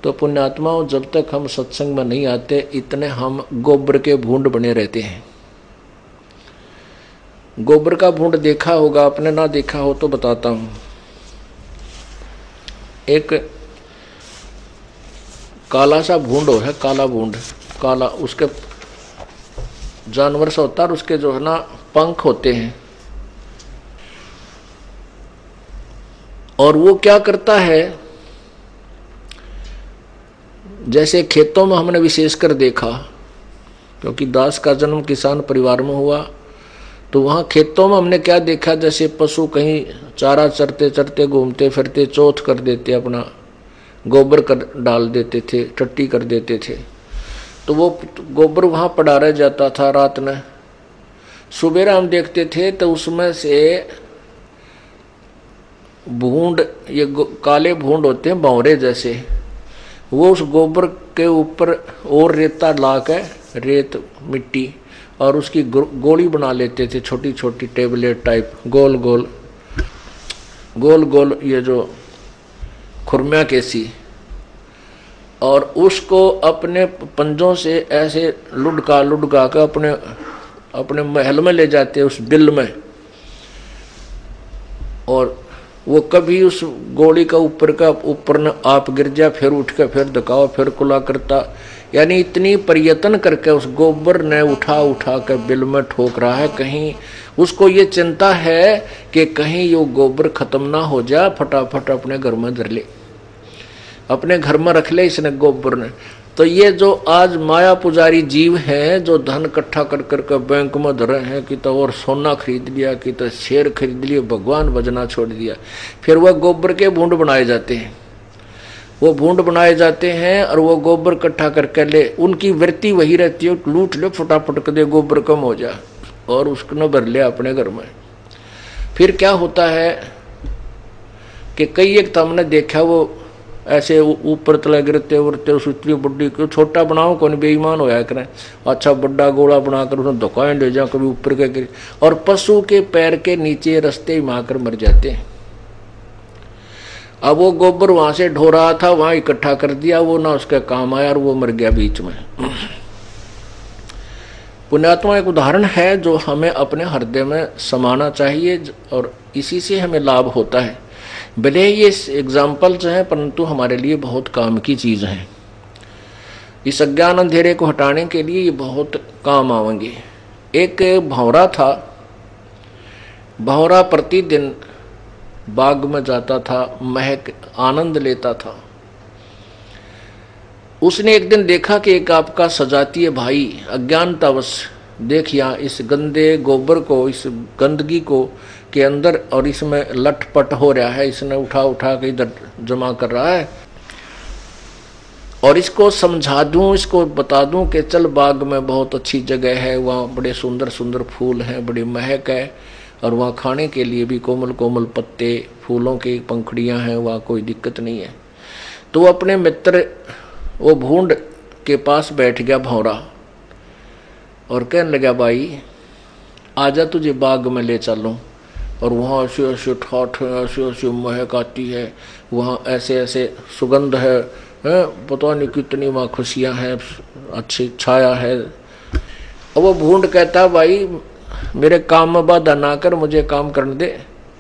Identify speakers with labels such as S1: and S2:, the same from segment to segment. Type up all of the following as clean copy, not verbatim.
S1: तो पुण्यात्माओं, जब तक हम सत्संग में नहीं आते इतने हम गोबर के भूंड बने रहते हैं। गोबर का भूंड देखा होगा आपने, ना देखा हो तो बताता हूं। एक काला सा भूंड है, काला भूंड, काला, उसके जानवर सा होता है और उसके जो है ना पंख होते हैं। और वो क्या करता है, जैसे खेतों में हमने विशेषकर देखा, क्योंकि दास का जन्म किसान परिवार में हुआ, तो वहां खेतों में हमने क्या देखा, जैसे पशु कहीं चारा चरते चरते घूमते फिरते चौथ कर देते, अपना गोबर कर डाल देते थे, टट्टी कर देते थे, तो वो गोबर वहां पड़ा रह जाता था रात में। सुबह हम देखते थे तो उसमें से भूंड, ये काले भूंड होते हैं भंवरे जैसे, वो उस गोबर के ऊपर और रेता ला के, रेत मिट्टी, और उसकी गोली बना लेते थे, छोटी छोटी टेबलेट टाइप, गोल गोल गोल गोल, ये जो खुरमिया कैसी, और उसको अपने पंजों से ऐसे लुढ़का लुढ़का कर अपने अपने महल में ले जाते, उस बिल में। और वो कभी उस गोली का ऊपर न आप गिर जाए, फिर उठ कर फिर धकाओ, फिर कुला करता, यानी इतनी प्रयत्न करके उस गोबर ने उठा उठा कर बिल में ठोक रहा है। कहीं उसको ये चिंता है कि कहीं ये गोबर खत्म ना हो जाए, फटाफट अपने घर में धर ले, अपने घर में रख ले इसने गोबर ने। तो ये जो आज माया पुजारी जीव हैं, जो धन इकट्ठा कर करके बैंक में धरे हैं, कि तो और सोना खरीद लिया, कि तो शेर खरीद लिए, भगवान भजना छोड़ दिया, फिर वह गोबर के भूंड बनाए जाते हैं, वो भूंड बनाए जाते हैं और वो गोबर इकट्ठा करके ले, उनकी वृत्ति वही रहती है, लूट ले फटाफट कर दे, गोबर कम हो जाए, और उसको न भर ले अपने घर में। फिर क्या होता है कि कई एक तो हमने देखा, वो ऐसे ऊपर तले गिरते उड़ते, उस इतनी बड्डी को छोटा बनाओ, कौन बेईमान होया करें, अच्छा बड्डा गोला बनाकर उसमें दुकान ले जाओ, कभी ऊपर के गिर, और पशु के पैर के नीचे रस्ते ही माकर मर जाते हैं। अब वो गोबर वहां से ढो रहा था, वहां इकट्ठा कर दिया, वो ना उसका काम आया और वो मर गया बीच में। पुण्यात्मा एक उदाहरण है जो हमें अपने हृदय में समाना चाहिए, और इसी से हमें लाभ होता है। भले ये एग्जाम्पल्स हैं, परंतु हमारे लिए बहुत काम की चीज हैं। इस अज्ञान अंधेरे को हटाने के लिए ये बहुत काम आवेंगे। एक भंवरा था, भंवरा प्रतिदिन बाग में जाता था, महक आनंद लेता था। उसने एक दिन देखा कि एक आपका सजातीय भाई अज्ञानतावश, देख यहाँ इस गंदे गोबर को, इस गंदगी को के अंदर, और इसमें लटपट हो रहा है, इसने उठा उठा के इधर जमा कर रहा है, और इसको समझा दूं, इसको बता दूं कि चल बाग में बहुत अच्छी जगह है, वहाँ बड़े सुंदर सुंदर फूल हैं, बड़ी महक है, और वहाँ खाने के लिए भी कोमल कोमल पत्ते, फूलों की पंखुड़ियाँ हैं, वहाँ कोई दिक्कत नहीं है। तो अपने मित्र वो भूंड के पास बैठ गया भंवरा, और कहने लगा, भाई आजा तुझे बाग में ले चलूं, और वहाँ ऐसे ऐसे ठाठ है, ऐसे ऐसे महक आती है, वहाँ ऐसे ऐसे सुगंध है, पता नहीं कितनी वहाँ खुशियाँ हैं, अच्छी छाया है। और वो भूंड कहता, भाई मेरे काम में बाधा ना कर, मुझे काम करने दे,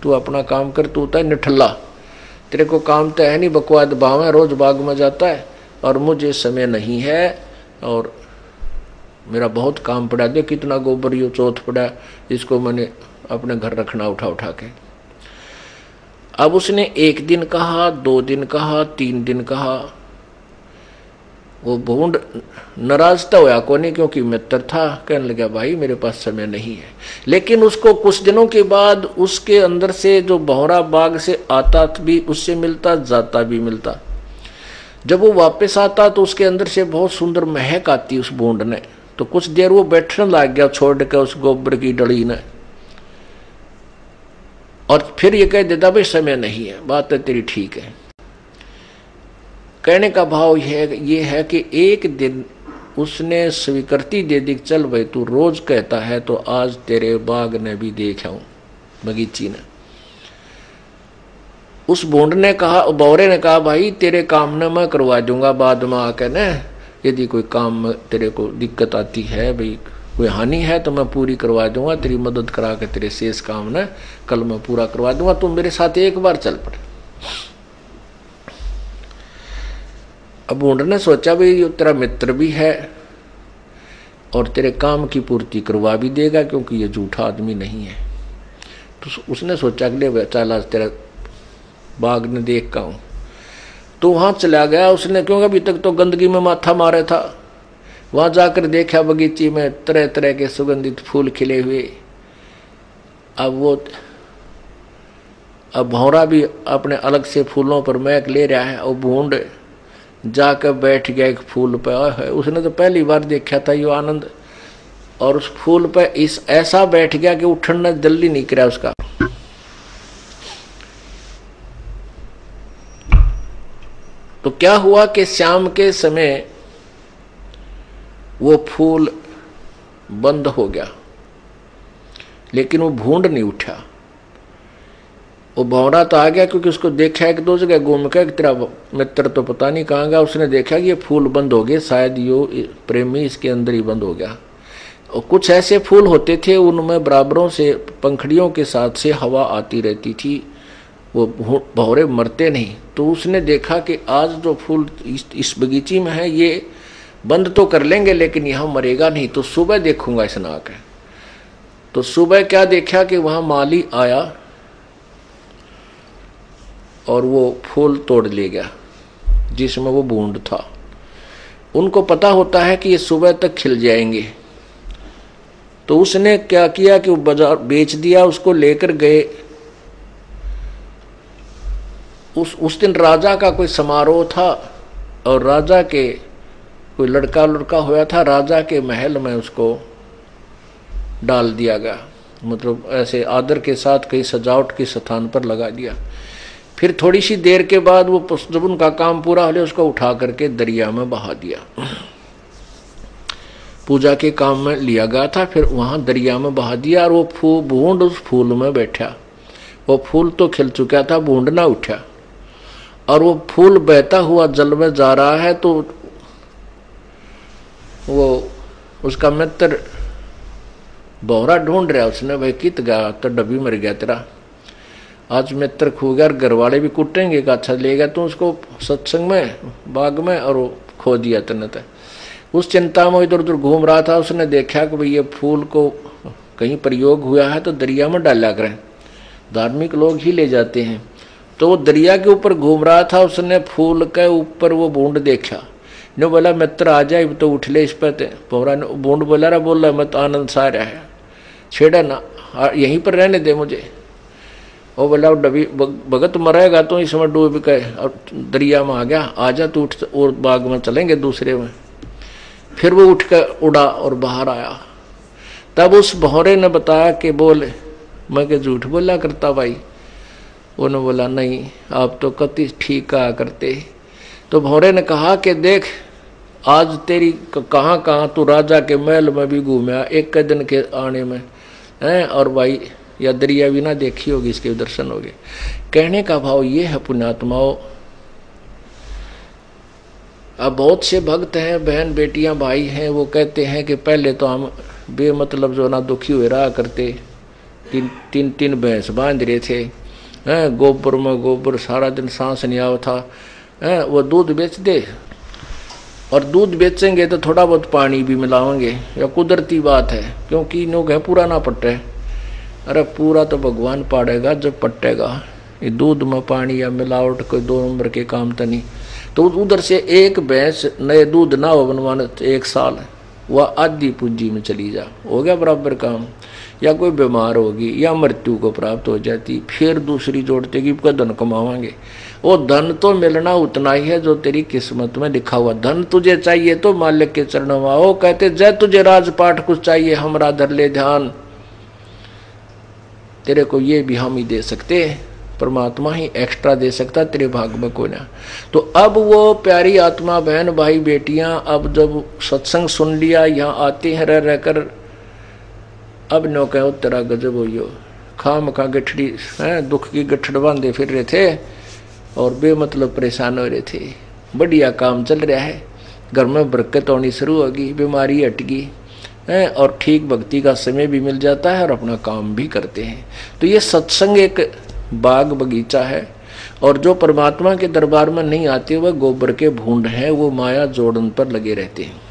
S1: तू अपना काम कर, तू तो निठल्ला, तेरे को काम तो है नहीं, बकवाद भाव है, रोज बाग में जाता है, और मुझे समय नहीं है, और मेरा बहुत काम पड़ा, देख कितना गोबर यो चौथ पड़ा, इसको मैंने अपने घर रखना उठा उठा के। अब उसने एक दिन कहा, 2 दिन कहा, 3 दिन कहा, वो भूंड नाराज तो होया को नहीं, क्योंकि मित्र था, कहने लगा, भाई मेरे पास समय नहीं है। लेकिन उसको कुछ दिनों के बाद उसके अंदर से जो भंवरा बाग से आता भी, उससे मिलता, जाता भी मिलता। जब वो वापस आता तो उसके अंदर से बहुत सुंदर महक आती उस भूंड ने। तो कुछ देर वो बैठने लग गया छोड़ के उस गोबर की डली ने, और फिर ये कह देता, भाई समय नहीं है, बात है तेरी ठीक है। कहने का भाव ये है कि एक दिन उसने स्वीकृति दे दी, चल भाई तू रोज कहता है तो आज तेरे बाग ने भी देखा हूं, बगीची ने। उस भूंड ने कहा, बौरे ने कहा, भाई तेरे काम ने मैं करवा दूंगा बाद में आके न, यदि कोई काम में तेरे को दिक्कत आती है, भाई कोई हानि है तो मैं पूरी करवा दूंगा, तेरी मदद करा के तेरे शेष काम ने कल मैं पूरा करवा दूंगा, तुम मेरे साथ एक बार चल पड़े। अब भूंड ने सोचा भाई ये तेरा मित्र भी है और तेरे काम की पूर्ति करवा भी देगा, क्योंकि ये झूठा आदमी नहीं है। तो उसने सोचा कि ले चल आज तेरा बाग ने देख का हूँ। तो वहाँ चला गया उसने, क्योंकि अभी तक तो गंदगी में माथा मारे था। वहाँ जाकर देखा बगीचे में तरह तरह के सुगंधित फूल खिले हुए। अब भौरा भी अपने अलग से फूलों पर महक ले रहा है और भूंड जाकर बैठ गया एक फूल पर। उसने तो पहली बार देखा था ये आनंद, और उस फूल पर इस ऐसा बैठ गया कि उठना जल्दी नहीं करा उसका। तो क्या हुआ कि शाम के समय वो फूल बंद हो गया, लेकिन वो भूंड नहीं उठा। वो भौरा तो आ गया, क्योंकि उसको देखा एक दो जगह घूम के तेरा मित्र तो पता नहीं कहाँ गया। उसने देखा कि ये फूल बंद हो गए, शायद यो प्रेमी इसके अंदर ही बंद हो गया। और कुछ ऐसे फूल होते थे उनमें बराबरों से पंखड़ियों के साथ से हवा आती रहती थी, वो भौरे मरते नहीं। तो उसने देखा कि आज जो फूल इस बगीचे में है ये बंद तो कर लेंगे लेकिन यहाँ मरेगा नहीं, तो सुबह देखूंगा इस ना के। तो सुबह क्या देखा कि वहां माली आया और वो फूल तोड़ ले गया जिसमें वो भूंड था। उनको पता होता है कि ये सुबह तक खिल जाएंगे, तो उसने क्या किया कि वो बाजार बेच दिया, उसको लेकर गए। उस दिन राजा का कोई समारोह था और राजा के कोई लड़का होया था, राजा के महल में उसको डाल दिया गया, मतलब ऐसे आदर के साथ कहीं सजावट के स्थान पर लगा दिया। फिर थोड़ी सी देर के बाद वो जब उनका काम पूरा हो गया उसको उठा करके दरिया में बहा दिया। पूजा के काम में लिया गया था, फिर वहां दरिया में बहा दिया और वो भूंड उस फूल में बैठा। वो फूल तो खिल चुका था, भूंड ना उठा और वो फूल बहता हुआ जल में जा रहा है। तो वो उसका मित्र बौरा ढूंढ रहा, उसने भाई कित गया तो डब्बी मर गया तेरा, आज मित्र खो गया, घर वाले भी कुटेंगे का अच्छा ले गया तू उसको सत्संग में बाग में और वो खो दिया तने। उस चिंता में इधर उधर घूम रहा था, उसने देखा कि भाई ये फूल को कहीं प्रयोग हुआ है तो दरिया में डाला करें, धार्मिक लोग ही ले जाते हैं। तो वो दरिया के ऊपर घूम रहा था, उसने फूल के ऊपर वो बूंद देखा, ने बोला मित्र आ जाए तो उठ ले इस पर। पौरा ने बूंद बोला रहा, बोल रहा मत आनंद सा रहा है, छेड़ा ना, यहीं पर रहने दे मुझे। वो बोला डबी भगत मरेगा तो इसमें डूब गए और दरिया में आ गया, आजा तू उठ और बाग में चलेंगे दूसरे में। फिर वो उठ कर उड़ा और बाहर आया। तब उस भौरे ने बताया कि बोल मैं के झूठ बोला करता भाई। उन्होंने बोला नहीं आप तो कति ठीक कहा करते। तो भौरे ने कहा कि देख आज तेरी कहाँ कहाँ तू राजा के महल में भी घूमया एक दिन के आने में है, और भाई या दरिया भी ना देखी होगी, इसके दर्शन हो गए। कहने का भाव ये है पुण्यात्माओं, अब बहुत से भक्त हैं, बहन बेटियां भाई हैं, वो कहते हैं कि पहले तो हम बेमतलब जो ना दुखी हुए रहा करते, तीन भैंस बांध रहे थे, गोबर में गोबर सारा दिन सांस नहीं आवा था, वो दूध बेच दे और दूध बेचेंगे तो थोड़ा बहुत पानी भी मिलाएंगे, या कुदरती बात है क्योंकि लोग है पूरा ना पट्टे। अरे पूरा तो भगवान पाड़ेगा जब पट्टेगा, ये दूध में पानी या मिलावट कोई 2 नंबर के काम तो नहीं। तो उधर से एक भैंस नए दूध ना हो बनवाने 1 साल, वह आधी पूंजी में चली जा, हो गया बराबर काम। या कोई बीमार होगी या मृत्यु को प्राप्त हो जाती, फिर दूसरी जोड़ते कि धन कमावांगे। वो धन तो मिलना उतना ही है जो तेरी किस्मत में लिखा हुआ। धन तुझे चाहिए तो मालिक के चरणों में आओ, कहते जय तुझे राजपाट कुछ चाहिए हमरा धर ले ध्यान, तेरे को ये भी हम ही दे सकते, परमात्मा ही एक्स्ट्रा दे सकता, तेरे भाग में कोई ना। तो अब वो प्यारी आत्मा बहन भाई बेटियां अब जब सत्संग सुन लिया, यहाँ आते हैं रह रहकर, अब नो कहो तेरा गजब हो, खाम का गठड़ी है दुख की गठड़ बांधे फिर रहे थे, और बेमतलब परेशान हो रहे थे। बढ़िया काम चल रहा है, घर में बरकत होनी शुरू होगी, बीमारी हटगी है और ठीक भक्ति का समय भी मिल जाता है और अपना काम भी करते हैं। तो ये सत्संग एक बाग बगीचा है। और जो परमात्मा के दरबार में नहीं आते वह गोबर के भूंड हैं, वो माया जोड़न पर लगे रहते हैं।